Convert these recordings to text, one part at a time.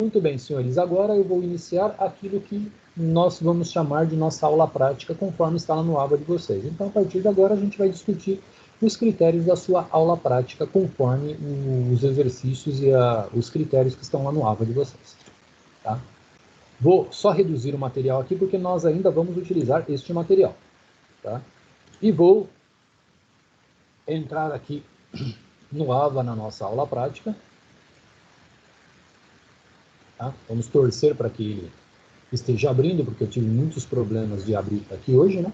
Muito bem, senhores. Agora eu vou iniciar aquilo que nós vamos chamar de nossa aula prática, conforme está lá no aba de vocês. Então, a partir de agora, a gente vai discutir os critérios da sua aula prática, conforme os exercícios e os critérios que estão lá no aba de vocês. Tá? Vou só reduzir o material aqui, porque nós ainda vamos utilizar este material. Tá? E vou entrar aqui no aba, na nossa aula prática. Tá? Vamos torcer para que ele esteja abrindo, porque eu tive muitos problemas de abrir aqui hoje, né?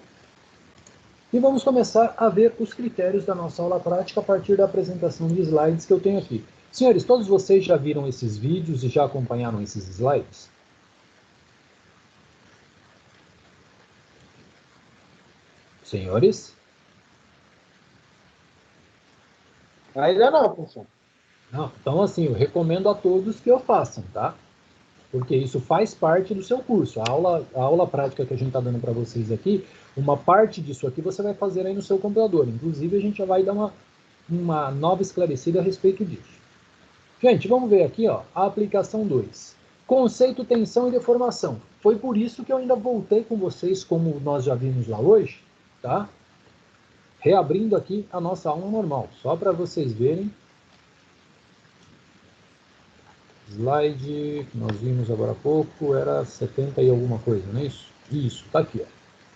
E vamos começar a ver os critérios da nossa aula prática a partir da apresentação de slides que eu tenho aqui. Senhores, todos vocês já viram esses vídeos e já acompanharam esses slides? Senhores? Ainda não, professor. Não, então, assim, eu recomendo a todos que o façam, tá? Porque isso faz parte do seu curso. A aula prática que a gente está dando para vocês aqui, uma parte disso aqui você vai fazer aí no seu computador. Inclusive, a gente já vai dar uma nova esclarecida a respeito disso. Gente, vamos ver aqui, ó, a aplicação 2. Conceito, tensão e deformação. Foi por isso que eu ainda voltei com vocês, como nós já vimos lá hoje, tá? Reabrindo aqui a nossa aula normal, só para vocês verem. Slide que nós vimos agora há pouco era 70 e alguma coisa, não é isso? Isso, tá aqui, ó.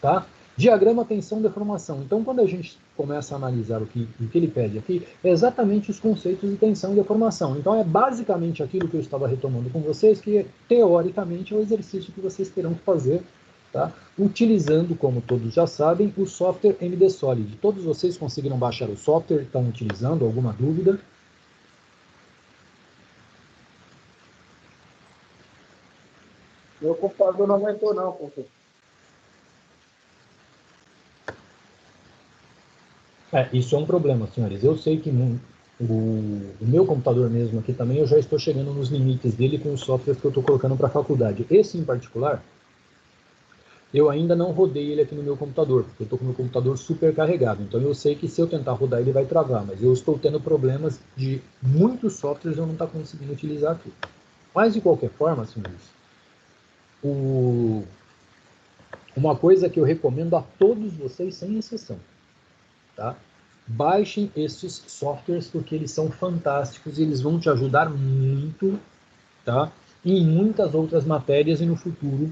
Tá? Diagrama, tensão, deformação. Então, quando a gente começa a analisar o que ele pede aqui, é exatamente os conceitos de tensão e deformação. Então, é basicamente aquilo que eu estava retomando com vocês, que teoricamente é o exercício que vocês terão que fazer, tá? Utilizando, como todos já sabem, o software MD Solid. Todos vocês conseguiram baixar o software, estão utilizando? Alguma dúvida? Meu computador não aguentou não, professor. Isso é um problema, senhores. Eu sei que o meu computador mesmo aqui também, eu já estou chegando nos limites dele com os softwares que eu estou colocando para a faculdade. Esse em particular, eu ainda não rodei ele aqui no meu computador, porque eu estou com o meu computador super carregado. Então eu sei que se eu tentar rodar ele vai travar, mas eu estou tendo problemas de muitos softwares eu não estou conseguindo utilizar aqui. Mas de qualquer forma, senhores, uma coisa que eu recomendo a todos vocês, sem exceção, tá? Baixem esses softwares porque eles são fantásticos e eles vão te ajudar muito, tá? Em muitas outras matérias e no futuro,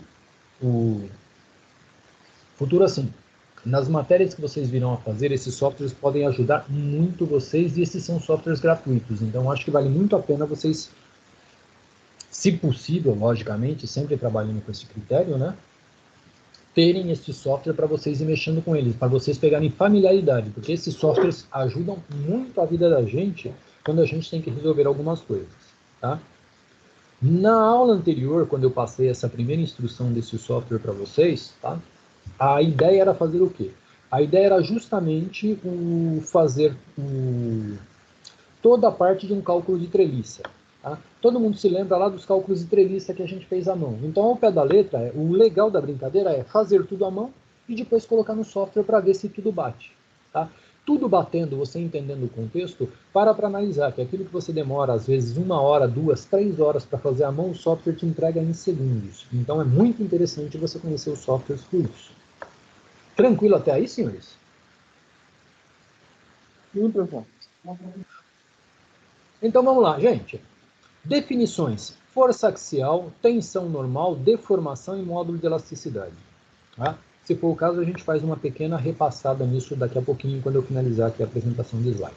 assim, nas matérias que vocês virão a fazer, esses softwares podem ajudar muito vocês e esses são softwares gratuitos, então acho que vale muito a pena vocês, se possível, logicamente, sempre trabalhando com esse critério, né? Terem esse software para vocês ir mexendo com eles, para vocês pegarem familiaridade, porque esses softwares ajudam muito a vida da gente quando a gente tem que resolver algumas coisas, tá? Na aula anterior, quando eu passei essa primeira instrução desse software para vocês, tá? A ideia era fazer o quê? A ideia era justamente fazer toda a parte de um cálculo de treliça. Tá? Todo mundo se lembra lá dos cálculos de treliça que a gente fez à mão. Então, ao pé da letra, o legal da brincadeira é fazer tudo à mão e depois colocar no software para ver se tudo bate. Tá? Tudo batendo, você entendendo o contexto, para analisar, que aquilo que você demora, às vezes, 1 hora, 2, 3 horas para fazer à mão, o software te entrega em segundos. Então, é muito interessante você conhecer os softwares por isso. Tranquilo até aí, senhores? Sim, professor. Então, vamos lá, gente. Definições: força axial, tensão normal, deformação e módulo de elasticidade. Tá? Se for o caso, a gente faz uma pequena repassada nisso daqui a pouquinho, quando eu finalizar aqui a apresentação de slides.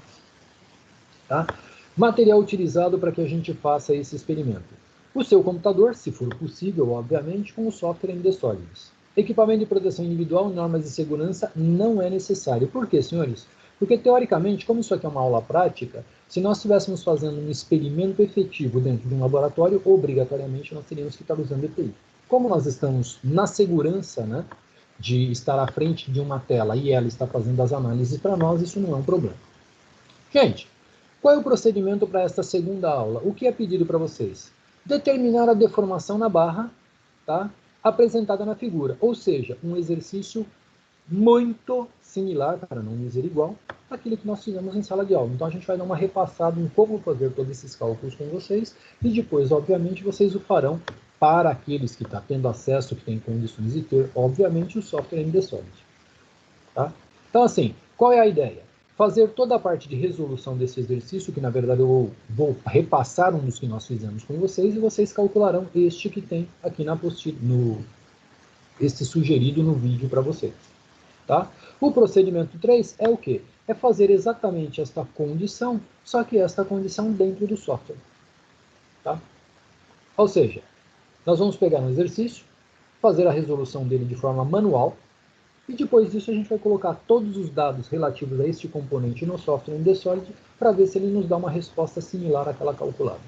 Tá? Material utilizado para que a gente faça esse experimento. O seu computador, se for possível, obviamente, com o software MD Solids. Equipamento de proteção individual e normas de segurança não é necessário. Por quê, senhores? Porque, teoricamente, como isso aqui é uma aula prática, se nós estivéssemos fazendo um experimento efetivo dentro de um laboratório, obrigatoriamente nós teríamos que estar usando EPI. Como nós estamos na segurança, né, de estar à frente de uma tela e ela está fazendo as análises para nós, isso não é um problema. Gente, qual é o procedimento para esta segunda aula? O que é pedido para vocês? Determinar a deformação na barra, tá, apresentada na figura, ou seja, um exercício muito similar, para não dizer igual, àquilo que nós fizemos em sala de aula. Então, a gente vai dar uma repassada em como fazer todos esses cálculos com vocês, e depois, obviamente, vocês o farão para aqueles que estão tendo acesso, que têm condições de ter, obviamente, o software MDSolid. Tá? Então, assim, qual é a ideia? Fazer toda a parte de resolução desse exercício, que na verdade eu vou repassar um dos que nós fizemos com vocês, e vocês calcularão este que tem aqui na apostila, este sugerido no vídeo para vocês. Tá? O procedimento 3 é o quê? É fazer exatamente esta condição, só que esta condição dentro do software. Tá? Ou seja, nós vamos pegar um exercício, fazer a resolução dele de forma manual, e depois disso a gente vai colocar todos os dados relativos a este componente no software MDSolid para ver se ele nos dá uma resposta similar àquela calculada.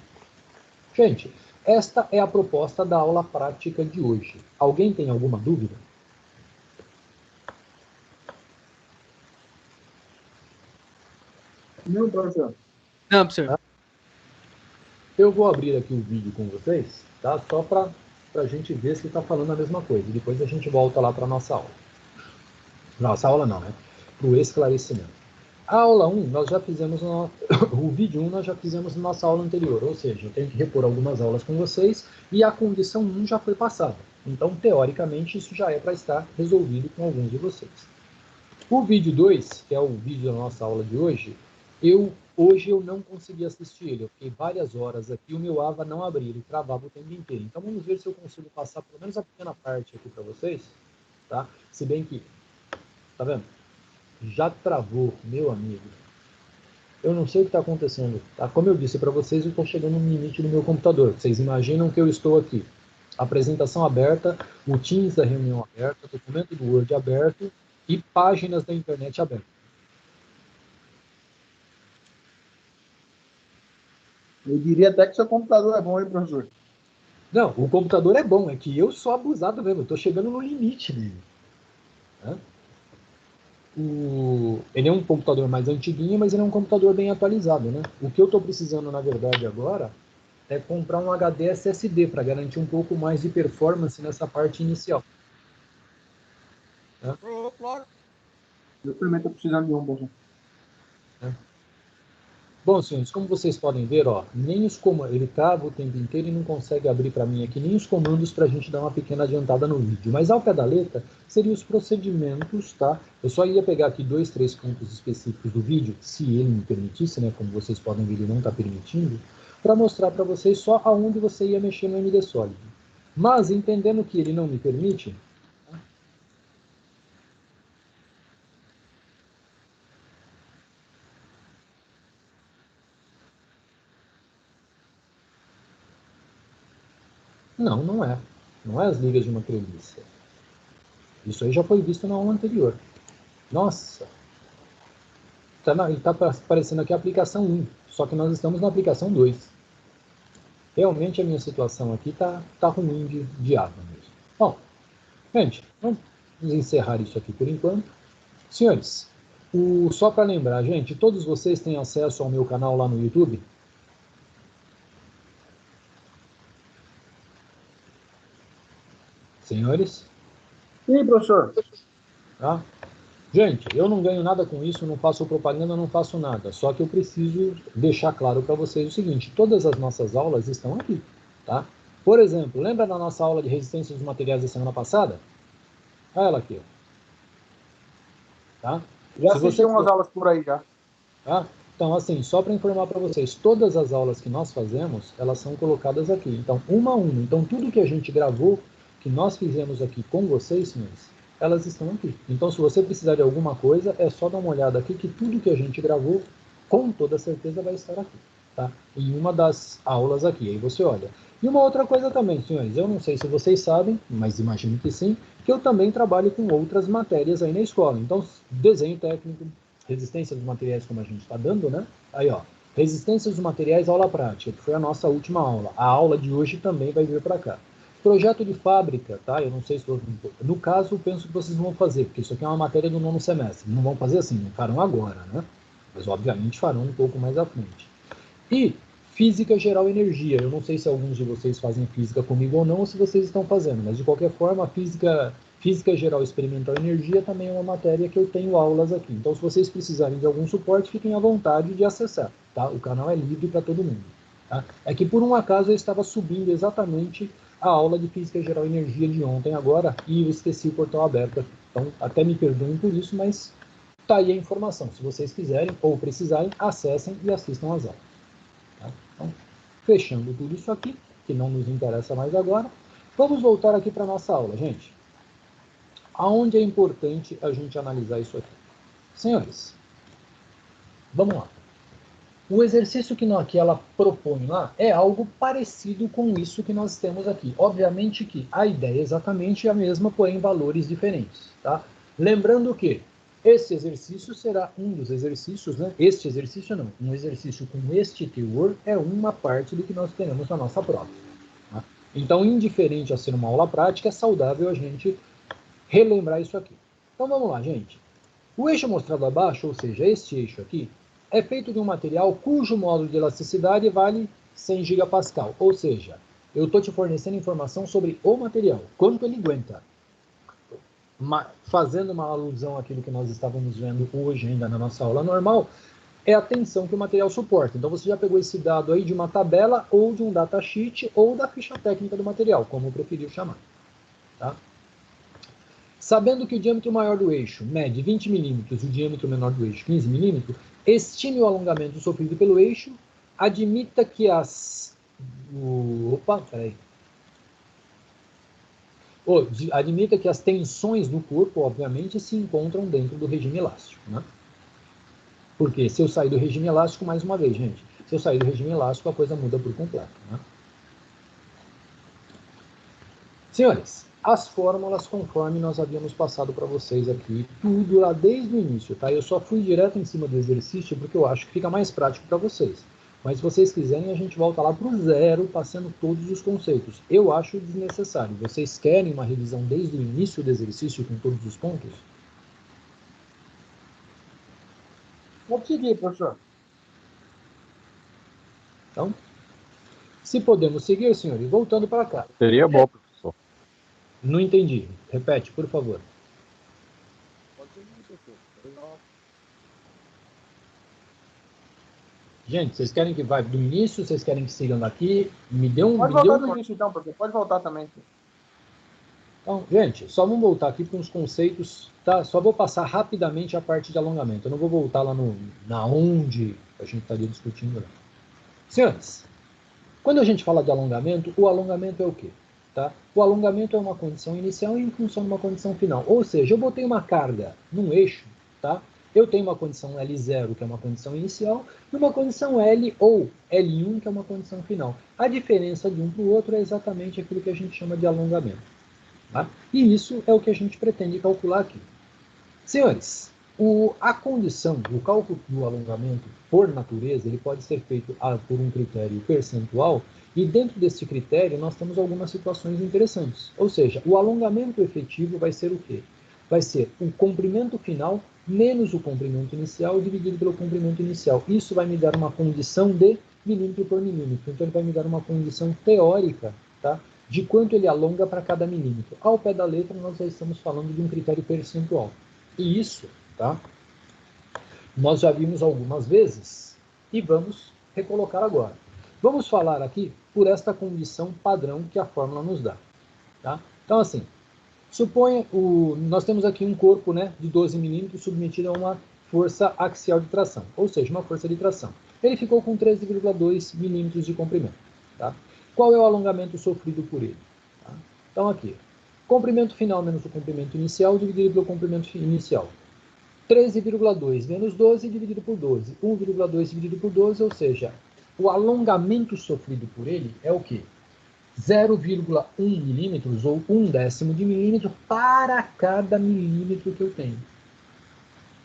Gente, esta é a proposta da aula prática de hoje. Alguém tem alguma dúvida? Não, professor. Não, professor. Eu vou abrir aqui o vídeo com vocês, tá? Só para a gente ver se está falando a mesma coisa. Depois a gente volta lá para a nossa aula. Nossa aula não, né? Para o esclarecimento. A aula 1, nós já fizemos, o vídeo 1 nós já fizemos na nossa aula anterior, ou seja, eu tenho que repor algumas aulas com vocês e a condição 1 já foi passada. Então, teoricamente, isso já é para estar resolvido com alguns de vocês. O vídeo 2, que é o vídeo da nossa aula de hoje, hoje eu não consegui assistir ele. Eu fiquei várias horas aqui e o meu AVA não abria, ele travava o tempo inteiro. Então, vamos ver se eu consigo passar pelo menos a pequena parte aqui para vocês, tá? Se bem que, tá vendo? Já travou, meu amigo. Eu não sei o que está acontecendo. Tá? Como eu disse para vocês, eu estou chegando no limite do meu computador. Vocês imaginam que eu estou aqui. Apresentação aberta, o Teams da reunião aberta, documento do Word aberto e páginas da internet abertas. Eu diria até que seu computador é bom, hein, professor? Não, o computador é bom, é que eu sou abusado mesmo. Eu estou chegando no limite dele. Né? Ele é um computador mais antiguinho, mas ele é um computador bem atualizado, né? O que eu estou precisando, na verdade, agora é comprar um HD SSD para garantir um pouco mais de performance nessa parte inicial. Né? Claro. Eu também estou precisando de um, professor. Bom, senhores, como vocês podem ver, ó, nem os comandos, ele trava o tempo inteiro e não consegue abrir para mim aqui nem os comandos para a gente dar uma pequena adiantada no vídeo. Mas ao pé da letra, seriam os procedimentos, tá? Eu só ia pegar aqui 2, 3 pontos específicos do vídeo, se ele me permitisse, né? Como vocês podem ver, ele não está permitindo, para mostrar para vocês só aonde você ia mexer no MDSolid. Mas, entendendo que ele não me permite, não, não é. Não é as ligas de uma treliça. Isso aí já foi visto na aula anterior. Nossa! Está aparecendo aqui a aplicação 1, só que nós estamos na aplicação 2. Realmente a minha situação aqui tá ruim de água mesmo. Bom, gente, vamos encerrar isso aqui por enquanto. Senhores, só para lembrar, gente, todos vocês têm acesso ao meu canal lá no YouTube? Senhores? Sim, professor. Tá? Gente, eu não ganho nada com isso, não faço propaganda, não faço nada. Só que eu preciso deixar claro para vocês o seguinte, todas as nossas aulas estão aqui, tá? Por exemplo, lembra da nossa aula de resistência dos materiais da semana passada? Olha ela aqui, ó. Tá? Já assisti umas aulas por aí já. Tá? Então, assim, só para informar para vocês, todas as aulas que nós fazemos, elas são colocadas aqui. Então, uma a uma. Então, tudo que a gente gravou, que nós fizemos aqui com vocês, senhores, elas estão aqui. Então, se você precisar de alguma coisa, é só dar uma olhada aqui, que tudo que a gente gravou, com toda certeza vai estar aqui, tá? Em uma das aulas aqui, aí você olha. E uma outra coisa também, senhores, eu não sei se vocês sabem, mas imagino que sim, que eu também trabalho com outras matérias aí na escola. Então, desenho técnico, resistência dos materiais, como a gente está dando, né? Aí, ó, resistência dos materiais, aula prática, que foi a nossa última aula. A aula de hoje também vai vir para cá. Projeto de fábrica, tá? Eu não sei se... No caso, eu penso que vocês vão fazer, porque isso aqui é uma matéria do nono semestre. Não vão fazer assim, não farão agora, né? Mas, obviamente, farão um pouco mais à frente. E física geral energia. Eu não sei se alguns de vocês fazem física comigo ou não, ou se vocês estão fazendo, mas de qualquer forma, a física geral experimental energia também é uma matéria que eu tenho aulas aqui. Então, se vocês precisarem de algum suporte, fiquem à vontade de acessar, tá? O canal é livre para todo mundo. Tá? É que, por um acaso, eu estava subindo exatamente a aula de física geral energia de ontem agora e eu esqueci o portal aberto aqui. Então, até me perdoem por isso, mas tá aí a informação. Se vocês quiserem ou precisarem, acessem e assistam às aulas. Tá? Então, fechando tudo isso aqui, que não nos interessa mais agora, vamos voltar aqui para a nossa aula, gente. Aonde é importante a gente analisar isso aqui? Senhores, vamos lá. O exercício que ela propõe lá é algo parecido com isso que nós temos aqui. Obviamente que a ideia é exatamente a mesma, porém valores diferentes. Tá? Lembrando que esse exercício será um dos exercícios, né? Este exercício não, um exercício com este teor é uma parte do que nós teremos na nossa prova. Tá? Então, indiferente a ser uma aula prática, é saudável a gente relembrar isso aqui. Então vamos lá, gente. O eixo mostrado abaixo, ou seja, este eixo aqui, é feito de um material cujo módulo de elasticidade vale 100 gigapascal. Ou seja, eu estou te fornecendo informação sobre o material, quanto ele aguenta. Fazendo uma alusão àquilo que nós estávamos vendo hoje ainda na nossa aula normal, é a tensão que o material suporta. Então você já pegou esse dado aí de uma tabela, ou de um datasheet, ou da ficha técnica do material, como preferir chamar. Tá? Sabendo que o diâmetro maior do eixo mede 20 milímetros e o diâmetro menor do eixo 15 milímetros, estime o alongamento sofrido pelo eixo, admita que admita que as tensões do corpo, obviamente, se encontram dentro do regime elástico. Né? Porque se eu sair do regime elástico, mais uma vez, gente, se eu sair do regime elástico, a coisa muda por completo. Né? Senhores, as fórmulas conforme nós havíamos passado para vocês aqui, tudo lá desde o início, tá? Eu só fui direto em cima do exercício porque eu acho que fica mais prático para vocês. Mas se vocês quiserem, a gente volta lá para o zero, passando todos os conceitos. Eu acho desnecessário. Vocês querem uma revisão desde o início do exercício com todos os pontos? Pode seguir, professor. Então, se podemos seguir, senhores, voltando para cá. Seria bom, professor. Não entendi. Repete, por favor. Pode seguir, professor. Gente, vocês querem que vá do início? Vocês querem que sigam daqui? Pode voltar do início, então, professor. Pode voltar também. Então, gente, só vamos voltar aqui para uns conceitos, tá? Só vou passar rapidamente a parte de alongamento. Eu não vou voltar lá na onde a gente estaria discutindo. Não. Senhores, quando a gente fala de alongamento, o alongamento é o quê? Tá? O alongamento é uma condição inicial em função de uma condição final. Ou seja, eu botei uma carga num eixo, tá? Eu tenho uma condição L0, que é uma condição inicial, e uma condição L ou L1, que é uma condição final. A diferença de um para o outro é exatamente aquilo que a gente chama de alongamento. Tá? E isso é o que a gente pretende calcular aqui. Senhores, a condição, o cálculo do alongamento, por natureza, ele pode ser feito por um critério percentual, e dentro desse critério nós temos algumas situações interessantes. Ou seja, o alongamento efetivo vai ser o quê? Vai ser o comprimento final menos o comprimento inicial dividido pelo comprimento inicial. Isso vai me dar uma condição de milímetro por milímetro. Então ele vai me dar uma condição teórica, tá? De quanto ele alonga para cada milímetro. Ao pé da letra, nós já estamos falando de um critério percentual. E isso, tá? Nós já vimos algumas vezes e vamos recolocar agora. Vamos falar aqui por esta condição padrão que a fórmula nos dá. Tá? Então, assim, suponha, nós temos aqui um corpo, né, de 12 milímetros submetido a uma força axial de tração, ou seja, uma força de tração. Ele ficou com 13,2 milímetros de comprimento. Tá? Qual é o alongamento sofrido por ele? Tá? Então, aqui, comprimento final menos o comprimento inicial dividido pelo comprimento inicial. 13,2 menos 12 dividido por 12. 1,2 dividido por 12, ou seja, o alongamento sofrido por ele é o quê? 0,1 milímetros ou 1/10 de milímetro para cada milímetro que eu tenho.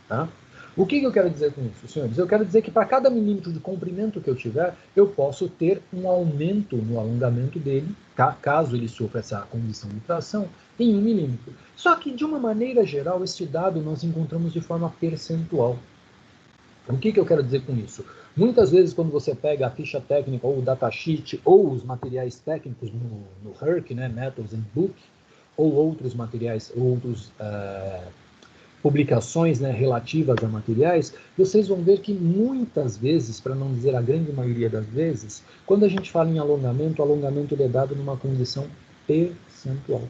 Tá? O que eu quero dizer com isso, senhores? Eu quero dizer que para cada milímetro de comprimento que eu tiver, eu posso ter um aumento no alongamento dele, caso ele sofra essa condição de tração, em 1 milímetro. Só que, de uma maneira geral, este dado nós encontramos de forma percentual. O que eu quero dizer com isso? Muitas vezes, quando você pega a ficha técnica ou o datasheet ou os materiais técnicos no HERC, né, Methods and Book, ou outros materiais, outros publicações, né, relativas a materiais, vocês vão ver que muitas vezes, para não dizer a grande maioria das vezes, quando a gente fala em alongamento, o alongamento ele é dado numa condição percentual.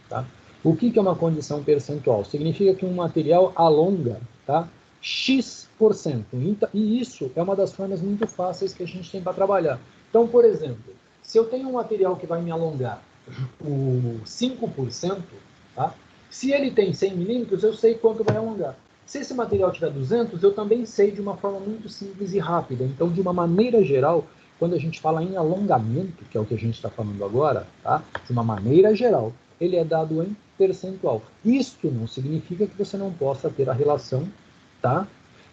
Tá? O que é uma condição percentual? Significa que um material alonga, tá, X%. E isso é uma das formas muito fáceis que a gente tem para trabalhar. Então, por exemplo, se eu tenho um material que vai me alongar o 5%, tá? Se ele tem 100 milímetros, eu sei quanto vai alongar. Se esse material tiver 200, eu também sei de uma forma muito simples e rápida. Então, de uma maneira geral, quando a gente fala em alongamento, que é o que a gente está falando agora, tá? De uma maneira geral, ele é dado em percentual. Isto não significa que você não possa ter a relação, tá?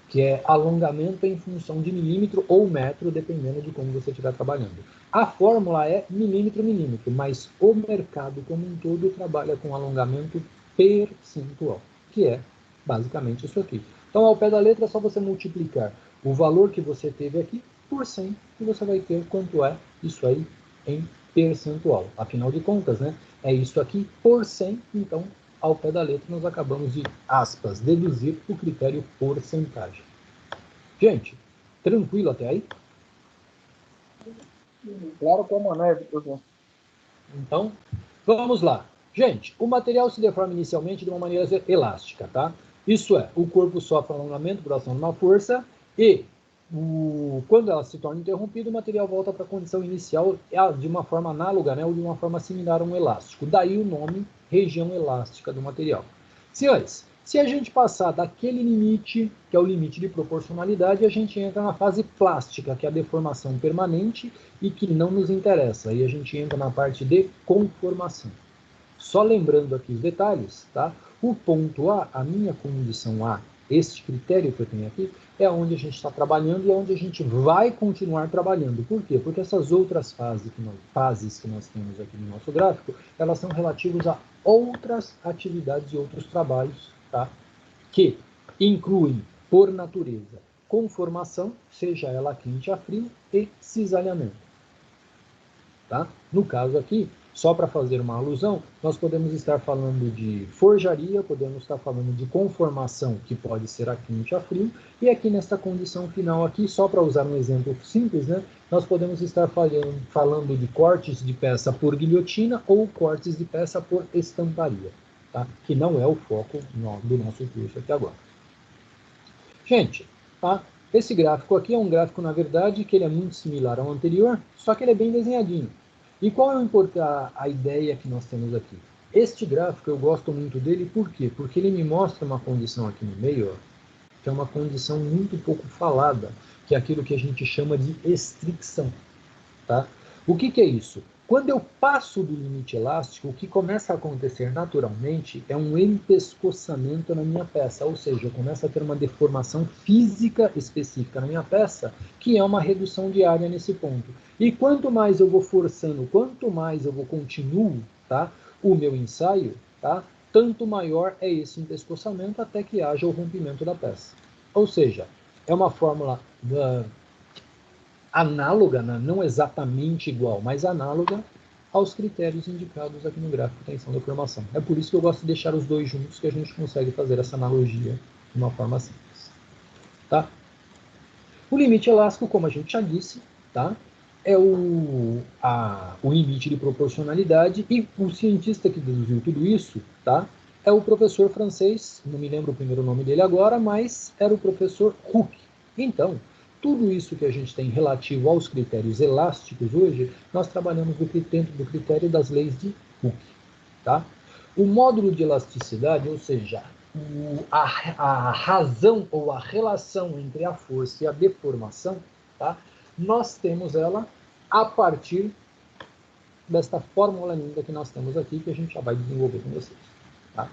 Que é alongamento em função de milímetro ou metro, dependendo de como você estiver trabalhando. A fórmula é milímetro, mas o mercado como um todo trabalha com alongamento percentual, que é basicamente isso aqui. Então, ao pé da letra, é só você multiplicar o valor que você teve aqui por 100, e você vai ter quanto é isso aí em percentual. Afinal de contas, né? É isso aqui por 100, então, ao pé da letra, nós acabamos de, aspas, deduzir o critério porcentagem. Gente, tranquilo até aí? Claro como não é, professor. Então, vamos lá. Gente, o material se deforma inicialmente de uma maneira elástica, tá? Isso é, o corpo sofre alongamento por ação de uma força e quando ela se torna interrompida, o material volta para a condição inicial de uma forma análoga, né, ou de uma forma similar a um elástico. Daí o nome região elástica do material. Senhores, se a gente passar daquele limite, que é o limite de proporcionalidade, a gente entra na fase plástica, que é a deformação permanente e que não nos interessa. Aí a gente entra na parte de conformação. Só lembrando aqui os detalhes, tá? O ponto A, a minha condição A, este critério que eu tenho aqui, é onde a gente está trabalhando e é onde a gente vai continuar trabalhando. Por quê? Porque essas outras fases que nós temos aqui no nosso gráfico, elas são relativas a outras atividades e outros trabalhos, tá? Que incluem, por natureza, conformação, seja ela quente a frio, e cisalhamento. Tá? No caso aqui, só para fazer uma alusão, nós podemos estar falando de forjaria, podemos estar falando de conformação, que pode ser a quente a frio, e aqui nesta condição final aqui, só para usar um exemplo simples, né, nós podemos estar falando de cortes de peça por guilhotina ou cortes de peça por estamparia, tá? Que não é o foco do nosso curso aqui agora. Gente, tá? Esse gráfico aqui é um gráfico, na verdade, que ele é muito similar ao anterior, só que ele é bem desenhadinho. E qual é a ideia que nós temos aqui? Este gráfico eu gosto muito dele, por quê? Porque ele me mostra uma condição aqui no meio, ó, que é uma condição muito pouco falada, que é aquilo que a gente chama de estricção. Tá? O que é isso? Quando eu passo do limite elástico, o que começa a acontecer naturalmente é um empescoçamento na minha peça, ou seja, eu começo a ter uma deformação física específica na minha peça, que é uma redução de área nesse ponto. E quanto mais eu vou forçando, quanto mais eu continuo, tá, o meu ensaio, tá, tanto maior é esse empescoçamento até que haja o rompimento da peça. Ou seja, é uma fórmula análoga, né? Não exatamente igual, mas análoga aos critérios indicados aqui no gráfico de tensão da formação. É por isso que eu gosto de deixar os dois juntos, que a gente consegue fazer essa analogia de uma forma simples. Tá? O limite elástico, como a gente já disse, tá? É o limite de proporcionalidade, e o cientista que deduziu tudo isso, tá? É o professor francês, não me lembro o primeiro nome dele agora, mas era o professor Hooke. Então, tudo isso que a gente tem relativo aos critérios elásticos hoje, nós trabalhamos dentro do critério das leis de Hooke. Tá? O módulo de elasticidade, ou seja, a razão ou a relação entre a força e a deformação, tá? Nós temos ela a partir desta fórmula linda que nós temos aqui, que a gente já vai desenvolver com vocês. Tá?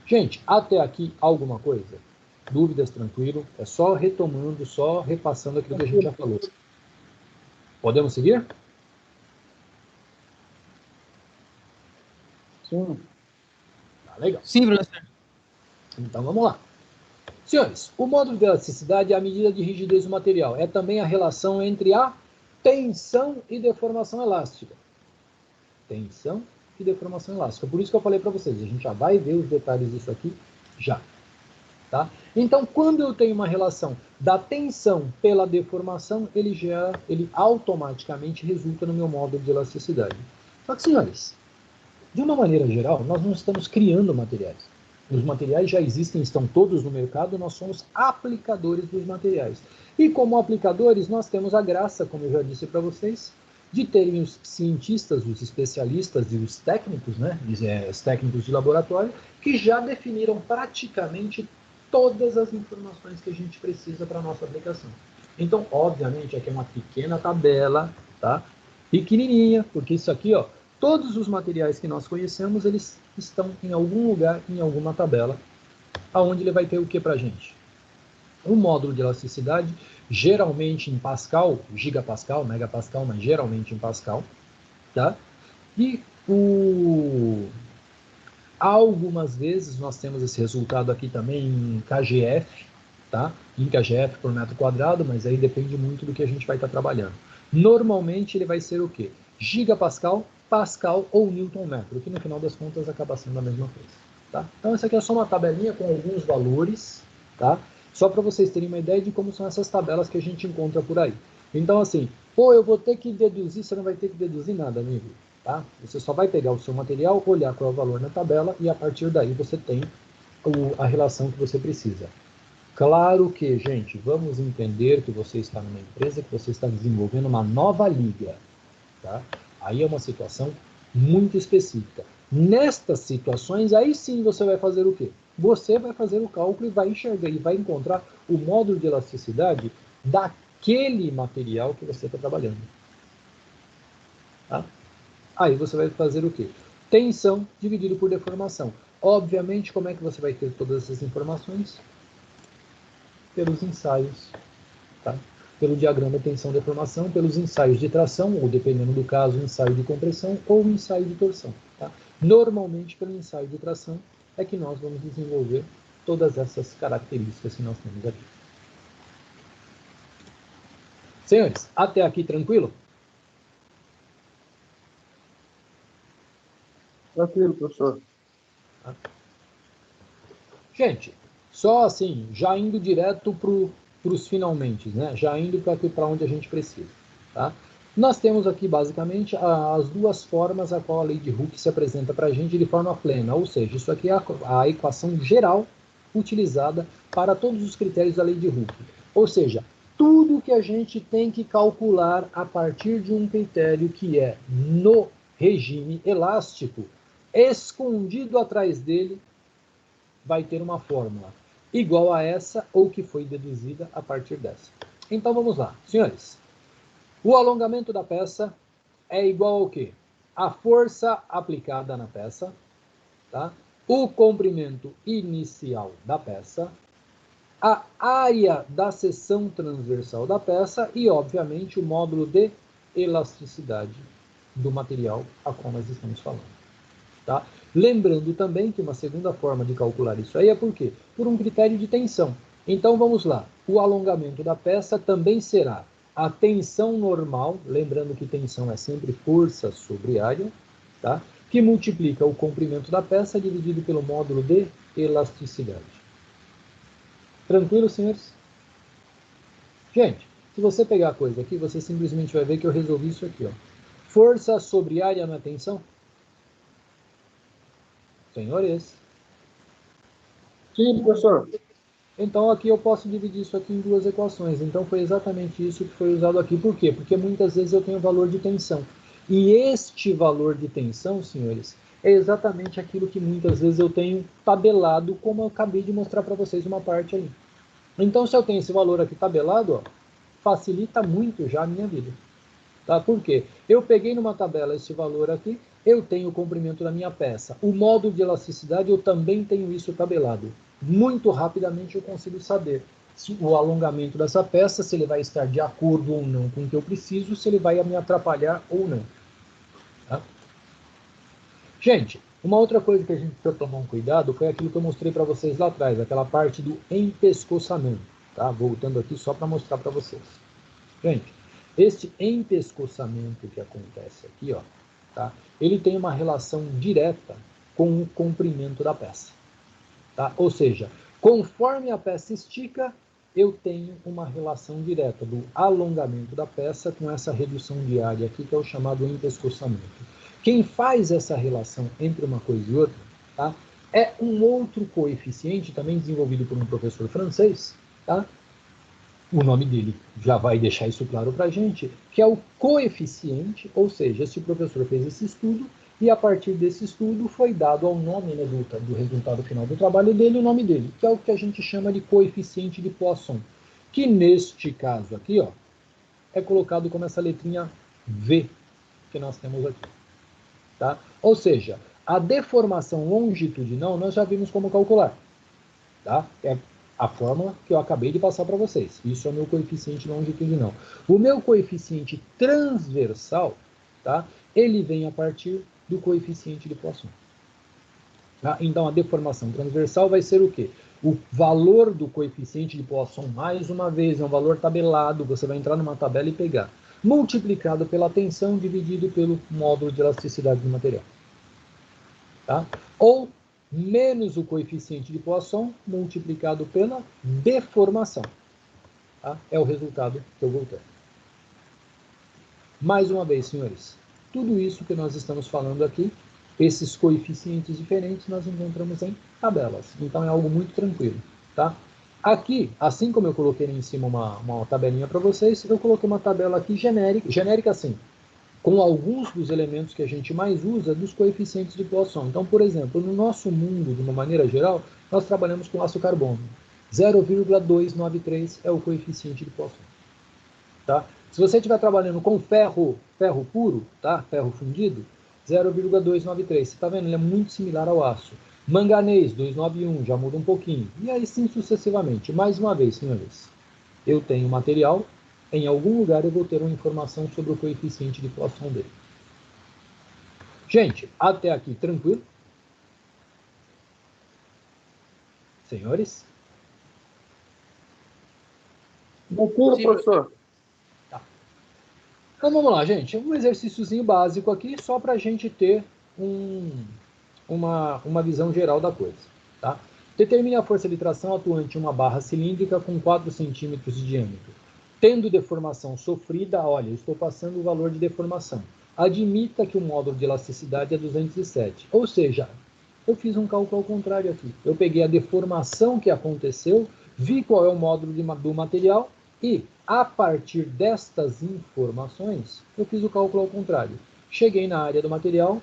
Gente, até aqui alguma coisa? Dúvidas, tranquilo? É só retomando, só repassando aquilo que a gente já falou. Podemos seguir? Sim. Tá legal. Sim, professor. Então vamos lá. Senhores, o módulo de elasticidade é a medida de rigidez do material. É também a relação entre a tensão e deformação elástica. Tensão e deformação elástica. Por isso que eu falei para vocês, a gente já vai ver os detalhes disso aqui já. Tá? Então, quando eu tenho uma relação da tensão pela deformação, ele automaticamente resulta no meu módulo de elasticidade. Só que, senhores, de uma maneira geral, nós não estamos criando materiais. Os materiais já existem, estão todos no mercado, nós somos aplicadores dos materiais. E como aplicadores, nós temos a graça, como eu já disse para vocês, de terem os cientistas, os especialistas e os técnicos, né, os técnicos de laboratório, que já definiram praticamente todas as informações que a gente precisa para a nossa aplicação. Então, obviamente, aqui é uma pequena tabela, tá? Pequenininha, porque isso aqui, ó, todos os materiais que nós conhecemos, eles estão em algum lugar, em alguma tabela, aonde ele vai ter o que para a gente? Um módulo de elasticidade, geralmente em Pascal, gigapascal, megapascal, mas geralmente em Pascal, tá? E algumas vezes nós temos esse resultado aqui também em KGF, tá? Em KGF por metro quadrado, mas aí depende muito do que a gente vai estar trabalhando. Normalmente ele vai ser o quê? Gigapascal, Pascal ou Newton metro, que no final das contas acaba sendo a mesma coisa. Tá? Então essa aqui é só uma tabelinha com alguns valores, tá? Só para vocês terem uma ideia de como são essas tabelas que a gente encontra por aí. Então assim, pô, eu vou ter que deduzir, você não vai ter que deduzir nada, amigo. Tá? Você só vai pegar o seu material, olhar qual é o valor na tabela e a partir daí você tem a relação que você precisa. Claro que, gente, vamos entender que você está numa empresa, que você está desenvolvendo uma nova liga. Tá? Aí é uma situação muito específica. Nestas situações, aí sim você vai fazer o quê? Você vai fazer o cálculo e vai enxergar e vai encontrar o módulo de elasticidade daquele material que você está trabalhando. Tá? Aí você vai fazer o quê? Tensão dividido por deformação. Obviamente, como é que você vai ter todas essas informações? Pelos ensaios, tá? Pelo diagrama tensão-deformação, pelos ensaios de tração, ou dependendo do caso, ensaio de compressão ou ensaio de torção. Tá? Normalmente, pelo ensaio de tração, é que nós vamos desenvolver todas essas características que nós temos aqui. Senhores, até aqui tranquilo? Tranquilo, professor. Gente, só assim, já indo direto para os finalmente, né? Já indo para onde a gente precisa. Tá? Nós temos aqui, basicamente, as duas formas a qual a lei de Hooke se apresenta para a gente de forma plena, ou seja, isso aqui é a equação geral utilizada para todos os critérios da lei de Hooke. Ou seja, tudo que a gente tem que calcular a partir de um critério que é no regime elástico, escondido atrás dele, vai ter uma fórmula igual a essa ou que foi deduzida a partir dessa. Então vamos lá, senhores. O alongamento da peça é igual ao quê? A força aplicada na peça, tá? O comprimento inicial da peça, a área da seção transversal da peça e, obviamente, o módulo de elasticidade do material a qual nós estamos falando. Tá? Lembrando também que uma segunda forma de calcular isso aí é por quê? Por um critério de tensão. Então vamos lá, o alongamento da peça também será a tensão normal, lembrando que tensão é sempre força sobre área, tá? Que multiplica o comprimento da peça dividido pelo módulo de elasticidade. Tranquilo, senhores? Gente, se você pegar a coisa aqui, você simplesmente vai ver que eu resolvi isso aqui, ó. Força sobre área não é tensão? Senhores? Sim, professor. Então aqui eu posso dividir isso aqui em duas equações. Então foi exatamente isso que foi usado aqui. Por quê? Porque muitas vezes eu tenho valor de tensão. E este valor de tensão, senhores, é exatamente aquilo que muitas vezes eu tenho tabelado, como eu acabei de mostrar para vocês uma parte ali. Então se eu tenho esse valor aqui tabelado, ó, facilita muito já a minha vida. Tá? Por quê? Eu peguei numa tabela esse valor aqui, eu tenho o comprimento da minha peça. O módulo de elasticidade eu também tenho isso tabelado. Muito rapidamente eu consigo saber se o alongamento dessa peça, se ele vai estar de acordo ou não com o que eu preciso, se ele vai me atrapalhar ou não. Tá? Gente, Uma outra coisa que a gente precisa tomar um cuidado foi aquilo que eu mostrei para vocês lá atrás, aquela parte do empescoçamento, tá? Voltando aqui só para mostrar para vocês. Gente, este empescoçamento que acontece aqui, ó, tá? Ele tem uma relação direta com o comprimento da peça, tá? Ou seja, conforme a peça estica, eu tenho uma relação direta do alongamento da peça com essa redução de área aqui, que é o chamado empescoçamento. Quem faz essa relação entre uma coisa e outra, tá? É um outro coeficiente, também desenvolvido por um professor francês, tá? O nome dele já vai deixar isso claro para a gente, que é o coeficiente, ou seja, esse professor fez esse estudo e a partir desse estudo foi dado ao nome, né, do resultado final do trabalho dele, o nome dele, que é o que a gente chama de coeficiente de Poisson, que neste caso aqui, ó, é colocado como essa letrinha V que nós temos aqui. Tá? Ou seja, a deformação longitudinal nós já vimos como calcular. Tá? É a fórmula que eu acabei de passar para vocês. Isso é o meu coeficiente longitudinal. O meu coeficiente transversal, tá? Ele vem a partir do coeficiente de Poisson. Tá? Então, a deformação transversal vai ser o quê? O valor do coeficiente de Poisson, mais uma vez, é um valor tabelado, você vai entrar numa tabela e pegar, multiplicado pela tensão dividido pelo módulo de elasticidade do material. Tá? Ou menos o coeficiente de Poisson multiplicado pela deformação. Tá? É o resultado que eu vou ter. Mais uma vez, senhores, tudo isso que nós estamos falando aqui, esses coeficientes diferentes, nós encontramos em tabelas. Então, é algo muito tranquilo. Tá? Aqui, assim como eu coloquei em cima uma tabelinha para vocês, eu coloquei uma tabela aqui genérica assim, com alguns dos elementos que a gente mais usa dos coeficientes de Poisson. Então, por exemplo, no nosso mundo, de uma maneira geral, nós trabalhamos com aço carbono. 0,293 é o coeficiente de Poisson. Tá? Se você estiver trabalhando com ferro puro, tá? Ferro fundido, 0,293. Você está vendo? Ele é muito similar ao aço. Manganês, 291, já muda um pouquinho. E aí sim sucessivamente. Mais uma vez, senhores, eu tenho material, em algum lugar eu vou ter uma informação sobre o coeficiente de Poisson dele. Gente, até aqui tranquilo? Senhores? Tranquilo, professor. Tá. Então vamos lá, gente. Um exercíciozinho básico aqui, só para a gente ter uma visão geral da coisa. Tá? Determine a força de tração atuante em uma barra cilíndrica com 4 centímetros de diâmetro. Tendo deformação sofrida, olha, eu estou passando o valor de deformação. Admita que o módulo de elasticidade é 207. Ou seja, eu fiz um cálculo ao contrário aqui. Eu peguei a deformação que aconteceu, vi qual é o módulo do material e, a partir destas informações, eu fiz o cálculo ao contrário. Cheguei na área do material,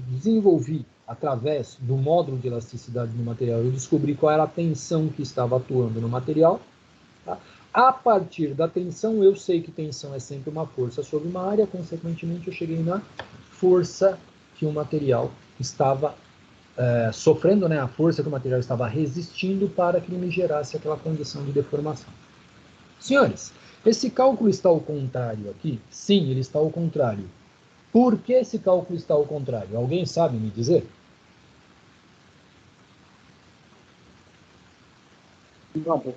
desenvolvi, através do módulo de elasticidade do material, eu descobri qual era a tensão que estava atuando no material. Tá? A partir da tensão, eu sei que tensão é sempre uma força sobre uma área, consequentemente, eu cheguei na força que o material estava sofrendo, né, a força que o material estava resistindo para que ele me gerasse aquela condição de deformação. Senhores, esse cálculo está ao contrário aqui? Sim, ele está ao contrário. Por que esse cálculo está ao contrário? Alguém sabe me dizer? Não,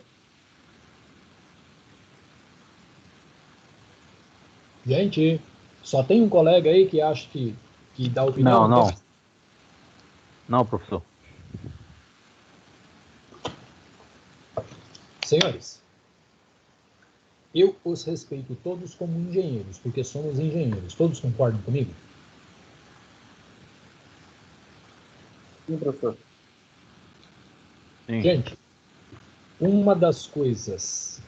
Gente, só tem um colega aí que acha que dá opinião? Não. Não, professor. Senhores, eu os respeito todos como engenheiros, porque somos engenheiros. Todos concordam comigo? sim, professor. Sim. Gente, uma das coisas,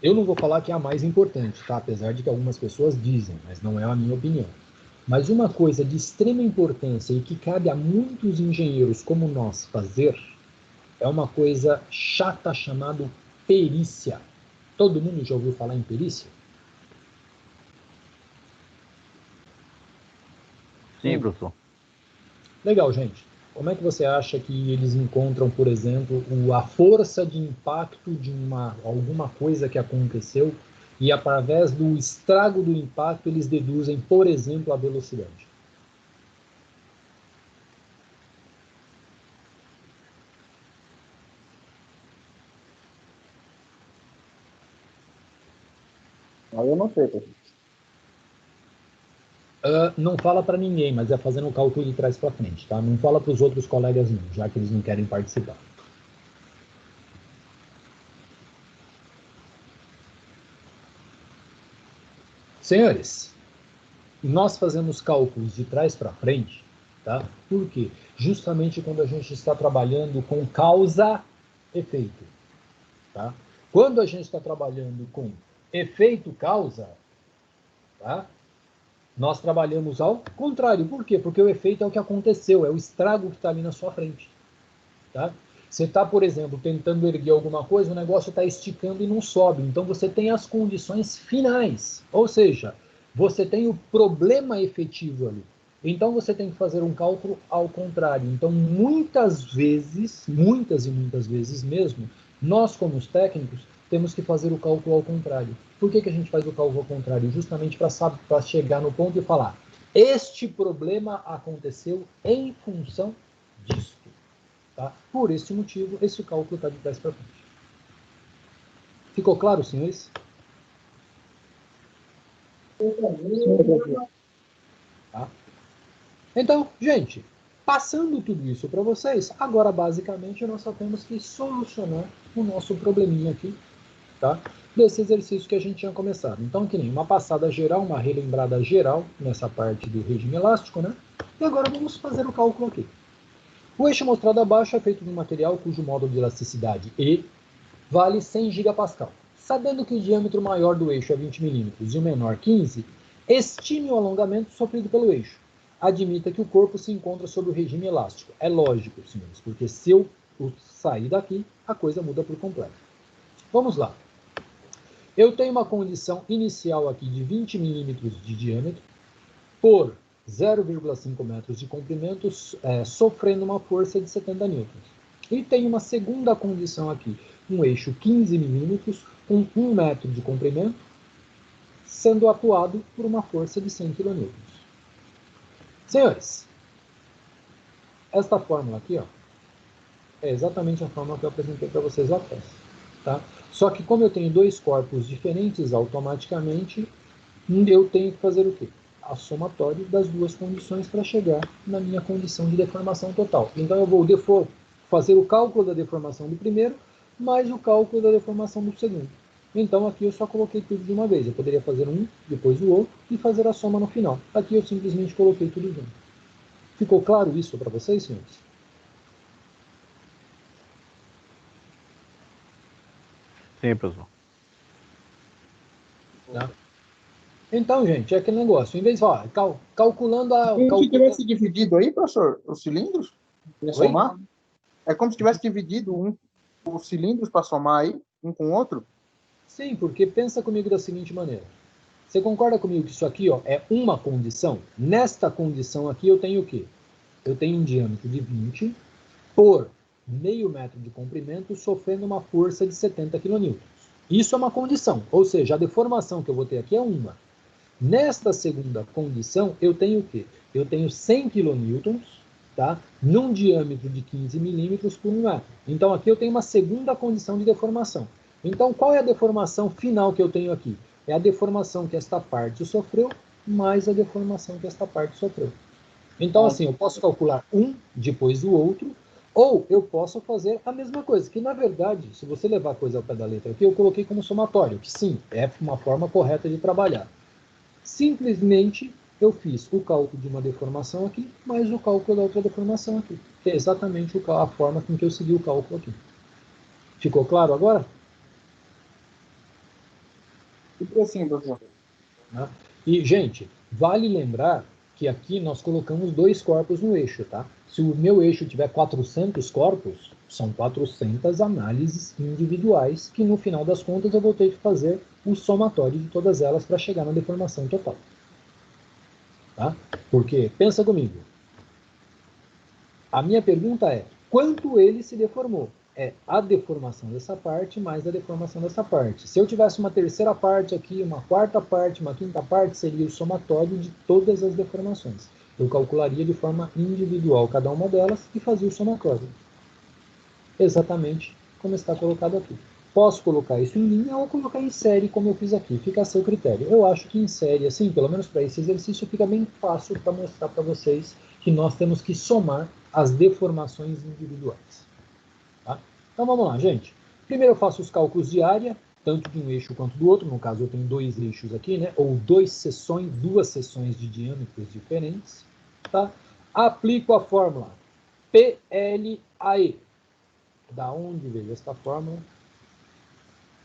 eu não vou falar que é a mais importante, tá? Apesar de que algumas pessoas dizem, mas não é a minha opinião. Mas uma coisa de extrema importância e que cabe a muitos engenheiros como nós fazer é uma coisa chata chamada perícia. Todo mundo já ouviu falar em perícia? Sim, professor. Legal, gente. Como é que você acha que eles encontram, por exemplo, a força de impacto de alguma coisa que aconteceu e, através do estrago do impacto, eles deduzem, por exemplo, a velocidade? Aí eu não sei, professor. Não fala para ninguém, mas é fazendo o cálculo de trás para frente, tá? Não fala para os outros colegas não, já que eles não querem participar. Senhores, nós fazemos cálculos de trás para frente, tá? Por quê? Justamente quando a gente está trabalhando com causa-efeito, tá? Quando a gente está trabalhando com efeito-causa, tá? Nós trabalhamos ao contrário. Por quê? Porque o efeito é o que aconteceu, é o estrago que está ali na sua frente, tá? Você está, por exemplo, tentando erguer alguma coisa, o negócio está esticando e não sobe. Então você tem as condições finais, ou seja, você tem o problema efetivo ali. Então você tem que fazer um cálculo ao contrário. Então muitas vezes, muitas e muitas vezes mesmo, nós como os técnicos temos que fazer o cálculo ao contrário. Por que a gente faz o cálculo ao contrário? Justamente para chegar no ponto e falar: este problema aconteceu em função disso. Tá? Por esse motivo, esse cálculo está de trás para frente. Ficou claro, senhores? Tá? Então, gente, passando tudo isso para vocês, agora basicamente nós só temos que solucionar o nosso probleminha aqui, tá? Desse exercício que a gente tinha começado. Então, que nem uma passada geral, uma relembrada geral nessa parte do regime elástico, né? E agora vamos fazer o cálculo aqui. O eixo mostrado abaixo é feito de um material cujo módulo de elasticidade E vale 100 gigapascal. Sabendo que o diâmetro maior do eixo é 20 milímetros e o menor 15, estime o alongamento sofrido pelo eixo. Admita que o corpo se encontra sob o regime elástico. É lógico, senhores, porque se eu sair daqui, a coisa muda por completo. Vamos lá. Eu tenho uma condição inicial aqui de 20 milímetros de diâmetro por 0,5 metros de comprimento, sofrendo uma força de 70 newtons. E tem uma segunda condição aqui, um eixo 15 milímetros com 1 metro de comprimento, sendo atuado por uma força de 100 kN. Senhores, esta fórmula aqui, ó, é exatamente a fórmula que eu apresentei para vocês lá atrás. Tá? Só que como eu tenho dois corpos diferentes, automaticamente eu tenho que fazer o quê? A somatória das duas condições para chegar na minha condição de deformação total. Então eu vou fazer o cálculo da deformação do primeiro, mais o cálculo da deformação do segundo. Então aqui eu só coloquei tudo de uma vez. Eu poderia fazer um, depois o outro, e fazer a soma no final. Aqui eu simplesmente coloquei tudo junto. Ficou claro isso para vocês, senhores? Sim, professor. Tá? Então, gente, é aquele negócio. Em vez de falar, calculando a... Como se tivesse dividido aí, professor, os cilindros? Para somar? É como se tivesse dividido os cilindros para somar aí, um com o outro? Sim, porque pensa comigo da seguinte maneira. Você concorda comigo que isso aqui, ó, é uma condição? Nesta condição aqui eu tenho o quê? Eu tenho um diâmetro de 20 por meio metro de comprimento sofrendo uma força de 70 kN. Isso é uma condição, ou seja, a deformação que eu vou ter aqui é uma. Nesta segunda condição, eu tenho o quê? Eu tenho 100 kN, tá? Num diâmetro de 15 milímetros por 1 metro. Então aqui eu tenho uma segunda condição de deformação. Então qual é a deformação final que eu tenho aqui? É a deformação que esta parte sofreu, mais a deformação que esta parte sofreu. Então assim, eu posso calcular um depois do outro, ou eu posso fazer a mesma coisa, que na verdade, se você levar a coisa ao pé da letra aqui, eu coloquei como somatório, que sim, é uma forma correta de trabalhar. Simplesmente eu fiz o cálculo de uma deformação aqui, mais o cálculo da outra deformação aqui. Que é exatamente a forma com que eu segui o cálculo aqui. Ficou claro agora? Ficou assim, professor. Né? E, gente, vale lembrar que aqui nós colocamos dois corpos no eixo, tá? Se o meu eixo tiver 400 corpos, são 400 análises individuais que, no final das contas, eu vou ter que fazer o somatório de todas elas para chegar na deformação total. Tá? Porque, pensa comigo, a minha pergunta é, quanto ele se deformou? É a deformação dessa parte mais a deformação dessa parte. Se eu tivesse uma terceira parte aqui, uma quarta parte, uma quinta parte, seria o somatório de todas as deformações. Eu calcularia de forma individual cada uma delas e fazia o somatório. Exatamente como está colocado aqui. Posso colocar isso em linha ou colocar em série, como eu fiz aqui. Fica a seu critério. Eu acho que em série, assim, pelo menos para esse exercício, fica bem fácil para mostrar para vocês que nós temos que somar as deformações individuais. Tá? Então vamos lá, gente. Primeiro eu faço os cálculos de área, tanto de um eixo quanto do outro. No caso, eu tenho dois eixos aqui, né? Ou duas seções de diâmetros diferentes. Tá? Aplico a fórmula PLAE. Da onde veio esta fórmula?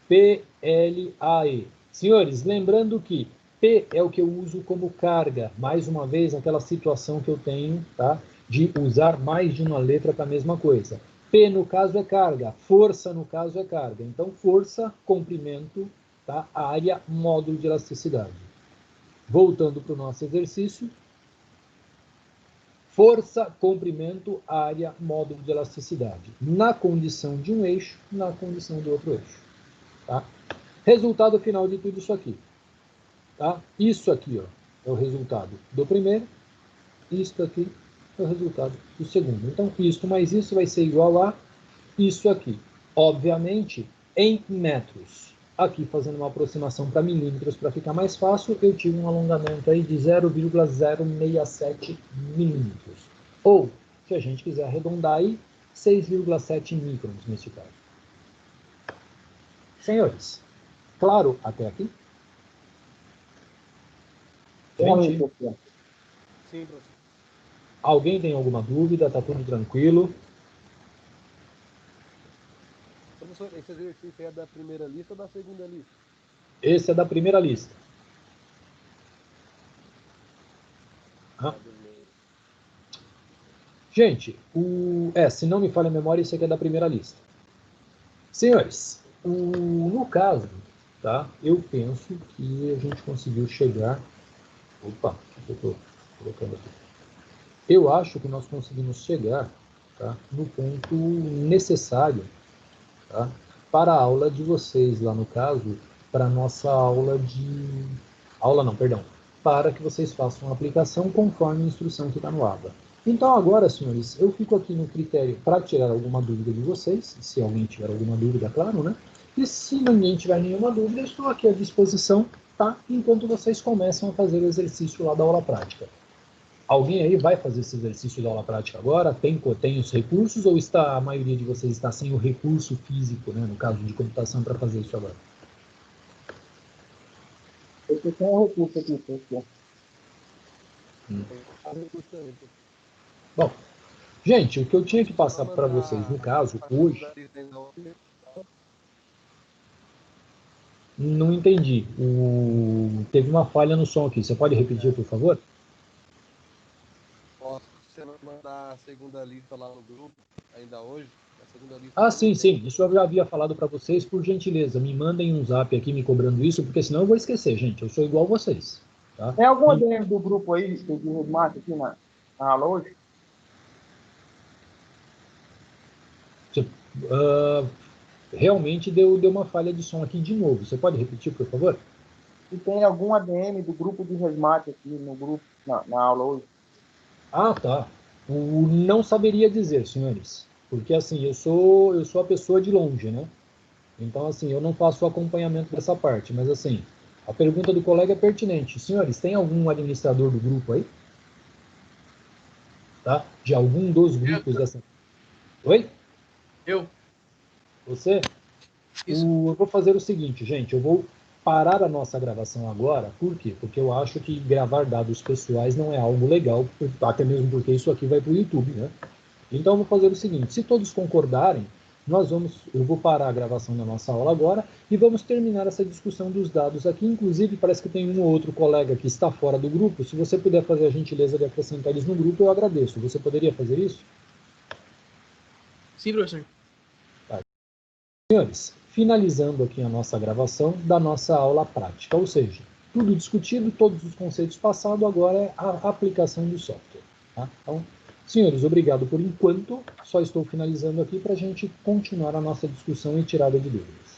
PLAE. Senhores, lembrando que P é o que eu uso como carga. Mais uma vez, aquela situação que eu tenho, tá? De usar mais de uma letra para a mesma coisa. P, no caso, é carga. Força, no caso, é carga. Então, força, comprimento, tá? Área, módulo de elasticidade. Voltando para o nosso exercício. Força, comprimento, área, módulo de elasticidade. Na condição de um eixo, na condição do outro eixo. Tá? Resultado final de tudo isso aqui. Tá? Isso aqui, ó, é o resultado do primeiro. Isto aqui é o resultado do segundo. Então, isto mais isso vai ser igual a isso aqui. Obviamente, em metros. Aqui, fazendo uma aproximação para milímetros, para ficar mais fácil, eu tive um alongamento aí de 0,067 milímetros. Ou, se a gente quiser arredondar aí, 6,7 microns neste caso. Senhores, claro até aqui? Gente, Sim, professor. alguém tem alguma dúvida? Tá tudo tranquilo? Professor, esse exercício é da primeira lista ou da segunda lista? Esse é da primeira lista. Ah. Gente, se não me falha a memória, esse aqui é da primeira lista. Senhores, no caso, tá, eu penso que a gente conseguiu chegar... Opa, o que eu estou colocando aqui? Eu acho que nós conseguimos chegar, tá, no ponto necessário, tá, para a aula de vocês, lá no caso, para a nossa aula de... Aula não, perdão. Para que vocês façam a aplicação conforme a instrução que está no ABA. Então agora, senhores, eu fico aqui no critério para tirar alguma dúvida de vocês, se alguém tiver alguma dúvida, claro, né? E se ninguém tiver nenhuma dúvida, eu estou aqui à disposição, tá? Enquanto vocês começam a fazer o exercício lá da aula prática. Alguém aí vai fazer esse exercício da aula prática agora? Tem os recursos ou a maioria de vocês está sem o recurso físico, né, no caso de computação, para fazer isso agora? Eu tenho um recurso aqui, professor. Bom, gente, o que eu tinha que passar para vocês, no caso, hoje... Não entendi. Teve uma falha no som aqui. Você pode repetir, por favor? Posso você mandar a segunda lista lá no grupo, ainda hoje? A segunda lista Ah, sim, sim. Isso eu já havia falado para vocês. Por gentileza, me mandem um zap aqui me cobrando isso, porque senão eu vou esquecer, gente. Eu sou igual a vocês. Tá? Tem algum ADM do grupo aí, de Redmart, aqui na aula hoje? Realmente deu uma falha de som aqui de novo. Você pode repetir, por favor? E tem algum ADM do grupo de Resmate aqui no grupo, na aula hoje? Ah, tá. Não saberia dizer, senhores. Porque, assim, eu sou a pessoa de longe, né? Então, assim, eu não faço o acompanhamento dessa parte. Mas, assim, a pergunta do colega é pertinente. Senhores, tem algum administrador do grupo aí? Tá? De algum dos grupos dessa... Oi? Eu? Você? Eu vou fazer o seguinte, gente. Eu vou parar a nossa gravação agora. Por quê? Porque eu acho que gravar dados pessoais não é algo legal, até mesmo porque isso aqui vai para o YouTube, né? Então eu vou fazer o seguinte, se todos concordarem, eu vou parar a gravação da nossa aula agora e vamos terminar essa discussão dos dados aqui. Inclusive, parece que tem um ou outro colega que está fora do grupo. Se você puder fazer a gentileza de acrescentar eles no grupo, eu agradeço. Você poderia fazer isso? Sim, professor. Tá. Senhores, finalizando aqui a nossa gravação da nossa aula prática, ou seja, tudo discutido, todos os conceitos passados, agora é a aplicação do software. Tá? Então, senhores, obrigado por enquanto. Só estou finalizando aqui para a gente continuar a nossa discussão e tirada de dúvidas.